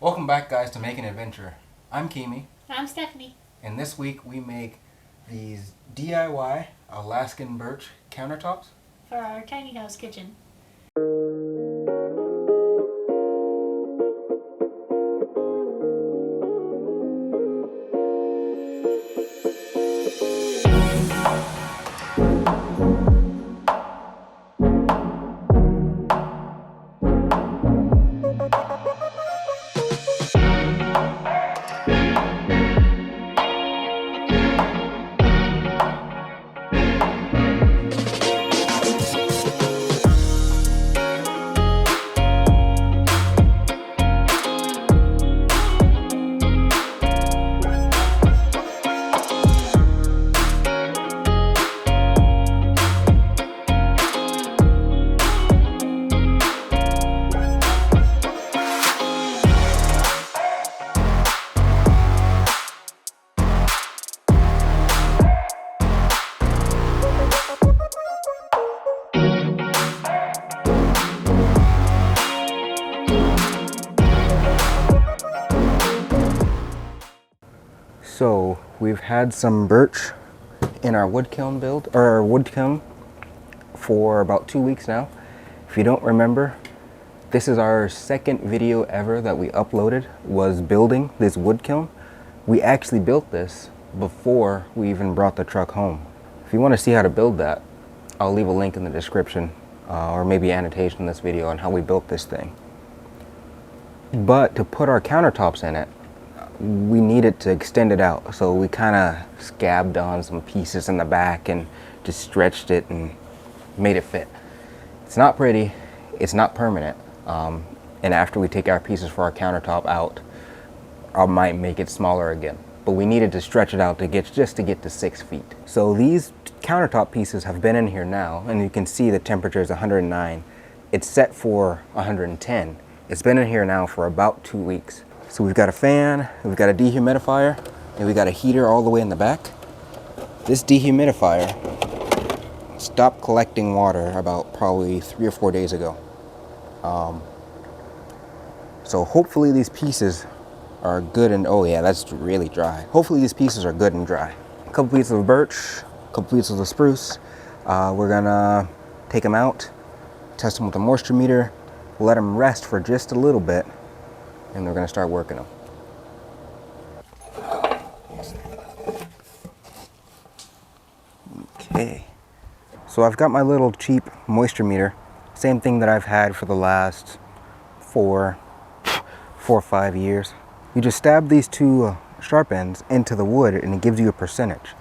Welcome back, guys, to Making Adventure. I'm Kimi, I'm Stephanie. and this week we make these DIY Alaskan birch countertops For our tiny house kitchen. So we've had some birch in our wood kiln for about 2 weeks now. If you don't remember, this is our second video ever that we uploaded, was building this wood kiln. We actually built this before we even brought the truck home. If you want to see how to build that, I'll leave a link in the description or maybe annotation in this video on how we built this thing. But to put our countertops in it, we needed to extend it out, so we kind of scabbed on some pieces in the back and just stretched it and made it fit. It's not pretty, it's not permanent, and after we take our pieces for our countertop out, I might make it smaller again. But we needed to stretch it out to get to 6 feet. So these countertop pieces have been in here now, and you can see the temperature is 109. It's set for 110. It's been in here now for about 2 weeks. So we've got a fan, we've got a dehumidifier, and we've got a heater all the way in the back. This dehumidifier stopped collecting water about probably 3 or 4 days ago. So hopefully these pieces are good and, oh yeah, that's really dry. Hopefully these pieces are good and dry. A couple pieces of birch, a couple pieces of spruce. We're gonna take them out, test them with a moisture meter, let them rest for just a little bit, and we're gonna start working them. Okay, so I've got my little cheap moisture meter, same thing that I've had for the last four or 5 years. You just stab these two sharp ends into the wood and it gives you a percentage.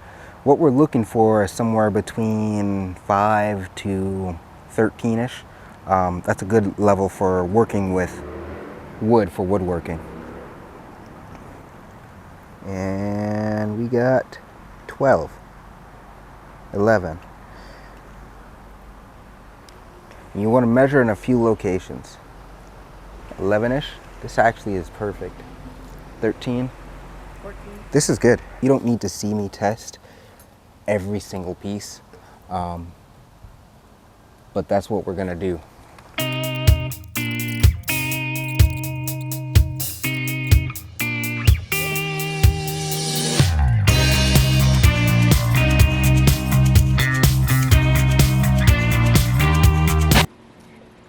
What we're looking for is somewhere between 5 to 13-ish. That's a good level for working with wood for woodworking. And we got 12, 11. You want to measure in a few locations. 11-ish. This actually is perfect. 13. 14. This is good. You don't need to see me test every single piece, but that's what we're gonna do.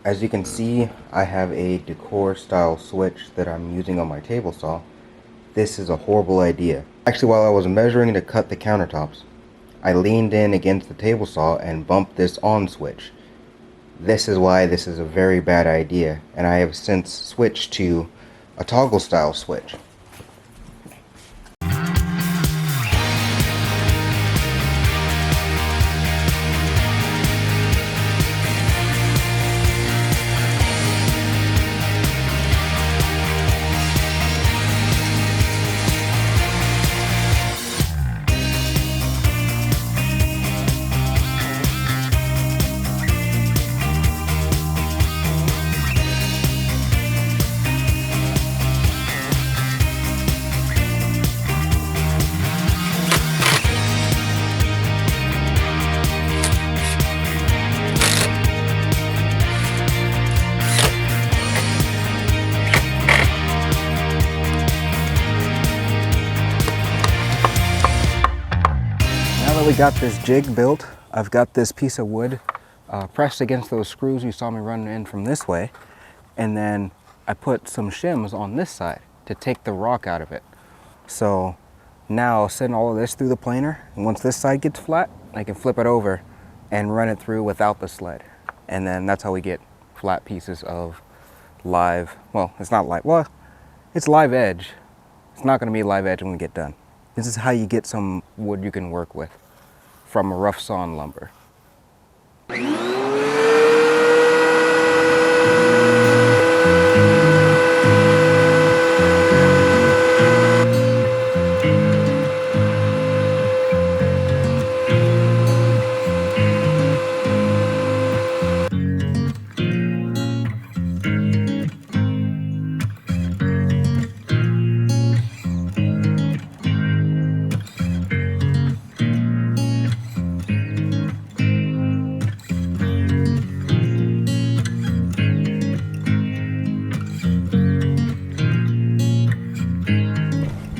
As you can see, I have a decor style switch that I'm using on my table saw. This is a horrible idea. Actually, while I was measuring to cut the countertops, I leaned in against the table saw and bumped this on switch. This is why this is a very bad idea, and I have since switched to a toggle style switch. that we got this jig built, I've got this piece of wood pressed against those screws you saw me running in from this way. And then I put some shims on this side to take the rock out of it. So now I'll send all of this through the planer, and once this side gets flat, I can flip it over and run it through without the sled. And then that's how we get flat pieces of live, well, it's not live, well, it's live edge. It's not gonna be live edge when we get done. This is how you get some wood you can work with from rough sawn lumber.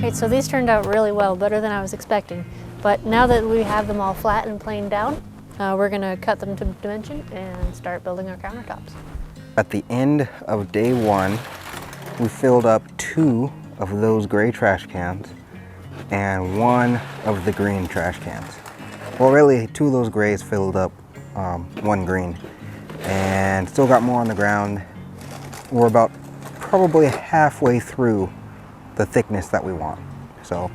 Great, so these turned out really well, better than I was expecting. But now that we have them all flat and planed down, we're gonna cut them to dimension and start building our countertops. At the end of day one, we filled up 2 of those gray trash cans and 1 of the green trash cans. Well, really, 2 of those grays filled up 1 green, and still got more on the ground. We're about probably halfway through the thickness that we want. So